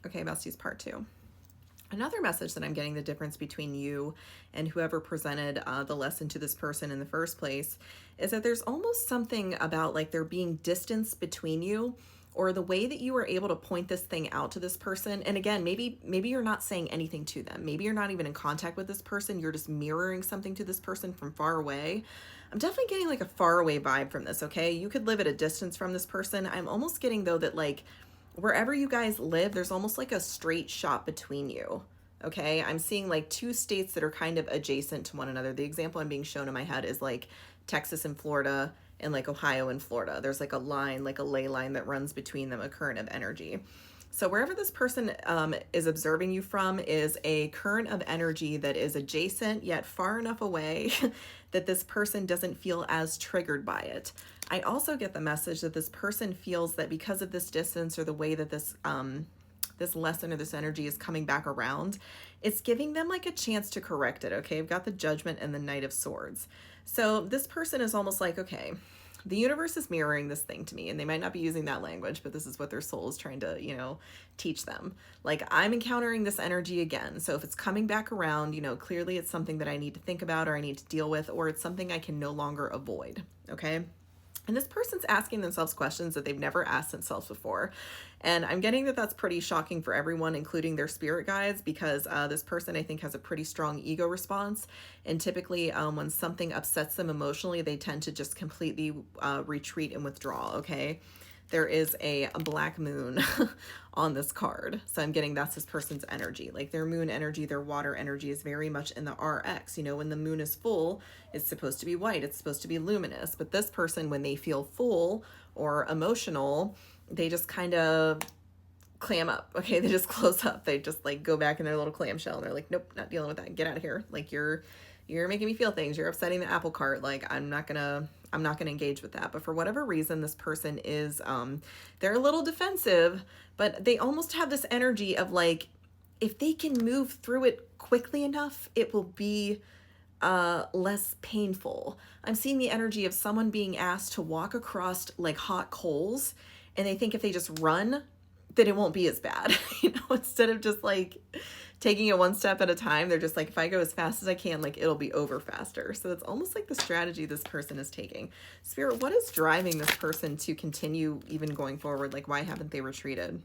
Okay, besties, part two. Another message that I'm getting, the difference between you and whoever presented the lesson to this person in the first place, is that there's almost something about like there being distance between you, or the way that you were able to point this thing out to this person. And again, maybe you're not saying anything to them. Maybe you're not even in contact with this person. You're just mirroring something to this person from far away. I'm definitely getting like a far away vibe from this, okay? You could live at a distance from this person. I'm almost getting though that like wherever you guys live, there's almost like a straight shot between you. Okay, I'm seeing like two states that are kind of adjacent to one another. The example I'm being shown in my head is like Texas and Florida, and like Ohio and Florida. There's like a line, like a ley line that runs between them, a current of energy. So wherever this person is observing you from is a current of energy that is adjacent yet far enough away that this person doesn't feel as triggered by it. I also get the message that this person feels that because of this distance, or the way that this lesson or this energy is coming back around, it's giving them like a chance to correct it. Okay, I've got the Judgment and the Knight of Swords. So this person is almost like, okay, the universe is mirroring this thing to me, and they might not be using that language, but this is what their soul is trying to, teach them. Like, I'm encountering this energy again. So if it's coming back around, clearly it's something that I need to think about, or I need to deal with, or it's something I can no longer avoid. Okay. And this person's asking themselves questions that they've never asked themselves before. And I'm getting that that's pretty shocking for everyone, including their spirit guides, because this person, I think, has a pretty strong ego response. And typically when something upsets them emotionally, they tend to just completely retreat and withdraw, okay? There is a black moon on this card. So I'm getting that's this person's energy. Like their moon energy, their water energy is very much in the RX. When the moon is full, it's supposed to be white. It's supposed to be luminous. But this person, when they feel full or emotional, they just kind of clam up. Okay, they just close up. They just like go back in their little clamshell, and they're like, nope, not dealing with that. Get out of here. Like you're making me feel things. You're upsetting the apple cart. Like I'm not gonna engage with that. But for whatever reason, this person is they're a little defensive, but they almost have this energy of like, if they can move through it quickly enough, it will be less painful. I'm seeing the energy of someone being asked to walk across like hot coals, and they think if they just run, that it won't be as bad. Instead of just like taking it one step at a time, they're just like, if I go as fast as I can, like it'll be over faster. So it's almost like the strategy this person is taking. Spirit, what is driving this person to continue even going forward? Like, why haven't they retreated?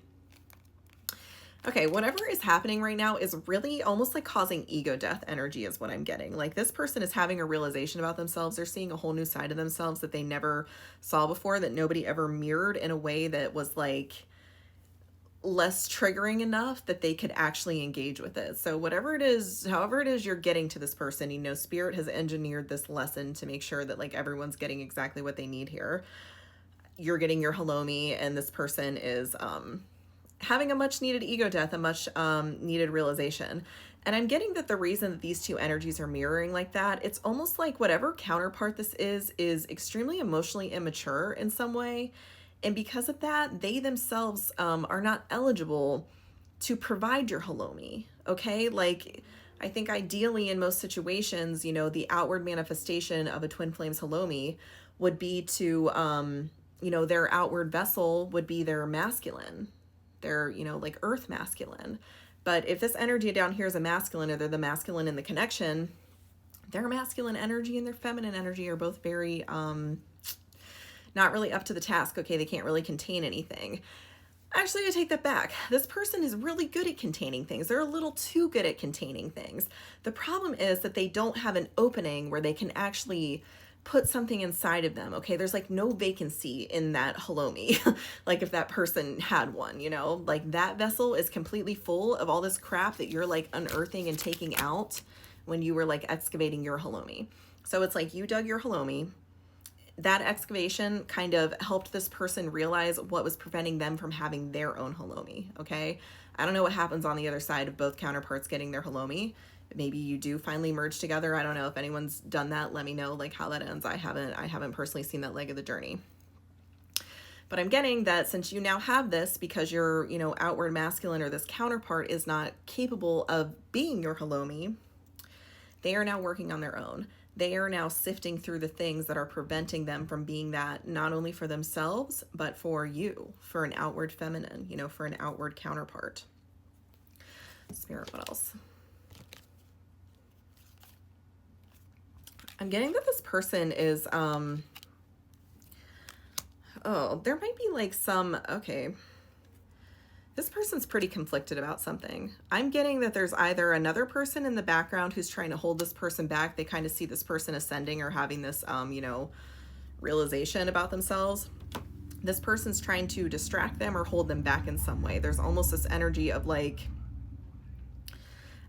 Okay, whatever is happening right now is really almost like causing ego death energy is what I'm getting. Like this person is having a realization about themselves. They're seeing a whole new side of themselves that they never saw before, that nobody ever mirrored in a way that was like less triggering enough that they could actually engage with it. So whatever it is, however it is you're getting to this person, Spirit has engineered this lesson to make sure that like everyone's getting exactly what they need here. You're getting your Halomi, and this person is having a much needed ego death, a much needed realization. And I'm getting that the reason that these two energies are mirroring like that, it's almost like whatever counterpart this is extremely emotionally immature in some way. And because of that, they themselves are not eligible to provide your Halomi, okay? Like, I think ideally in most situations, the outward manifestation of a twin flames Halomi would be to, their outward vessel would be their masculine, their, like earth masculine. But if this energy down here is a masculine, or they're the masculine in the connection, their masculine energy and their feminine energy are both very, not really up to the task. Okay, they can't really contain anything. Actually, I take that back. This person is really good at containing things. They're a little too good at containing things. The problem is that they don't have an opening where they can actually put something inside of them. Okay, there's like no vacancy in that Halomi. Like if that person had one, like that vessel is completely full of all this crap that you're like unearthing and taking out when you were like excavating your Halomi. So it's like you dug your Halomi. That excavation kind of helped this person realize what was preventing them from having their own Halomi, okay? I don't know what happens on the other side of both counterparts getting their Halomi. Maybe you do finally merge together. I don't know if anyone's done that. Let me know like how that ends. I haven't personally seen that leg of the journey. But I'm getting that since you now have this, because your, outward masculine or this counterpart is not capable of being your Halomi, they are now working on their own. They are now sifting through the things that are preventing them from being that, not only for themselves, but for you, for an outward feminine, for an outward counterpart. Spirit, what else? I'm getting that this person is, oh, there might be like some, okay. This person's pretty conflicted about something. I'm getting that there's either another person in the background who's trying to hold this person back. They kind of see this person ascending or having this, you know, realization about themselves. This person's trying to distract them or hold them back in some way. There's almost this energy of like,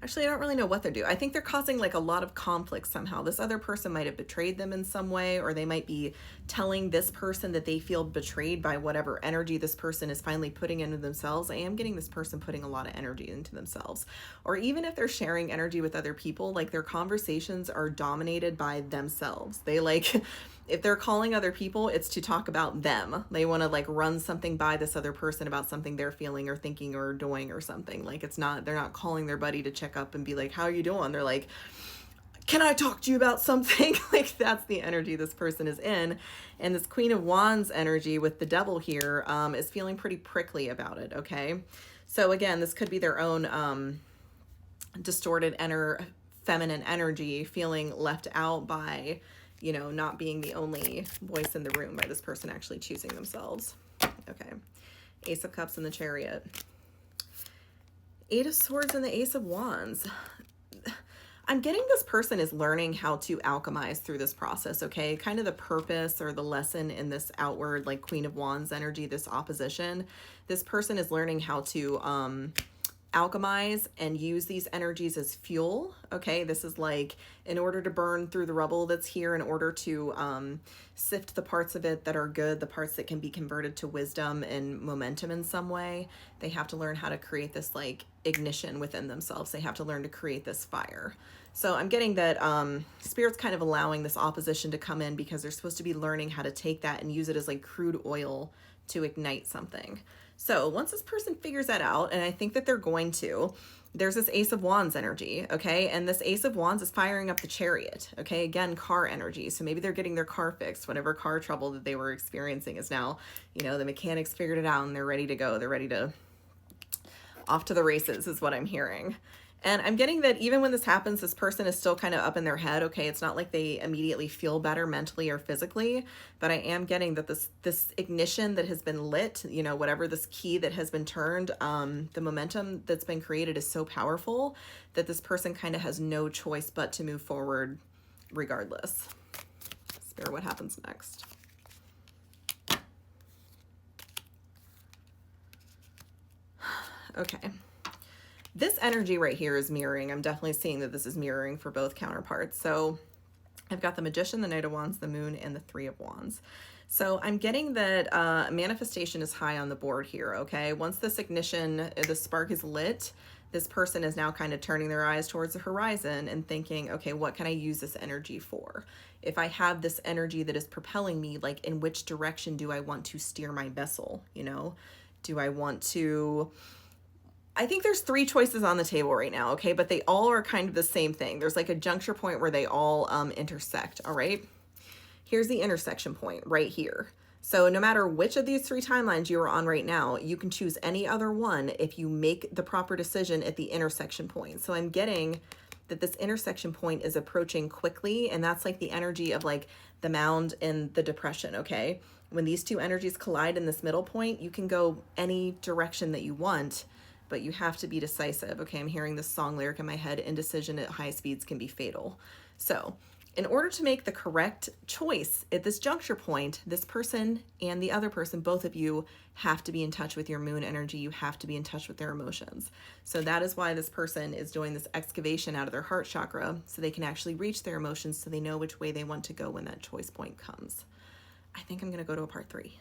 actually, I don't really know what they're doing. I think they're causing like a lot of conflict somehow. This other person might have betrayed them in some way, or they might be telling this person that they feel betrayed by whatever energy this person is finally putting into themselves. I am getting this person putting a lot of energy into themselves. Or even if they're sharing energy with other people, like their conversations are dominated by themselves. They like, if they're calling other people, it's to talk about them. They want to like run something by this other person about something they're feeling or thinking or doing or something. Like it's not, they're not calling their buddy to check up and be like, how are you doing? They're like, can I talk to you about something? Like that's the energy this person is in. And this Queen of Wands energy with the Devil here is feeling pretty prickly about it, okay? So again, this could be their own distorted feminine energy, feeling left out by, you know, not being the only voice in the room, by this person actually choosing themselves. Okay. Ace of Cups and the Chariot. Eight of Swords and the Ace of Wands. I'm getting this person is learning how to alchemize through this process, okay? Kind of the purpose or the lesson in this outward, like Queen of Wands energy, this opposition. This person is learning how to alchemize and use these energies as fuel, okay? This is like, in order to burn through the rubble that's here, in order to sift the parts of it that are good, the parts that can be converted to wisdom and momentum in some way, they have to learn how to create this like ignition within themselves. They have to learn to create this fire. So I'm getting that Spirit's kind of allowing this opposition to come in because they're supposed to be learning how to take that and use it as like crude oil to ignite something. So once this person figures that out, and I think that they're going to, there's this Ace of Wands energy, okay? And this Ace of Wands is firing up the Chariot, okay? Again, car energy. So maybe they're getting their car fixed. Whatever car trouble that they were experiencing is now, you know, the mechanics figured it out and they're ready to go. They're ready to, off to the races is what I'm hearing. And I'm getting that even when this happens, this person is still kind of up in their head. Okay, it's not like they immediately feel better mentally or physically, but I am getting that this ignition that has been lit, you know, whatever this key that has been turned, the momentum that's been created is so powerful that this person kind of has no choice but to move forward regardless. Spirit, what happens next? Okay. This energy right here is mirroring. I'm definitely seeing that this is mirroring for both counterparts. So I've got the Magician, the Knight of Wands, the Moon, and the Three of Wands. So I'm getting that manifestation is high on the board here, okay? Once this ignition, the spark is lit, this person is now kind of turning their eyes towards the horizon and thinking, okay, what can I use this energy for? If I have this energy that is propelling me, like in which direction do I want to steer my vessel, you know? Do I want to... I think there's three choices on the table right now, okay? But they all are kind of the same thing. There's like a juncture point where they all intersect, all right? Here's the intersection point right here. So no matter which of these three timelines you are on right now, you can choose any other one if you make the proper decision at the intersection point. So I'm getting that this intersection point is approaching quickly, and that's like the energy of like the Mound and the Depression, okay? When these two energies collide in this middle point, you can go any direction that you want, but you have to be decisive. Okay, I'm hearing this song lyric in my head, indecision at high speeds can be fatal. So in order to make the correct choice at this juncture point, this person and the other person, both of you, have to be in touch with your moon energy. You have to be in touch with their emotions. So that is why this person is doing this excavation out of their heart chakra, so they can actually reach their emotions, so they know which way they want to go when that choice point comes. I think I'm gonna go to a part 3.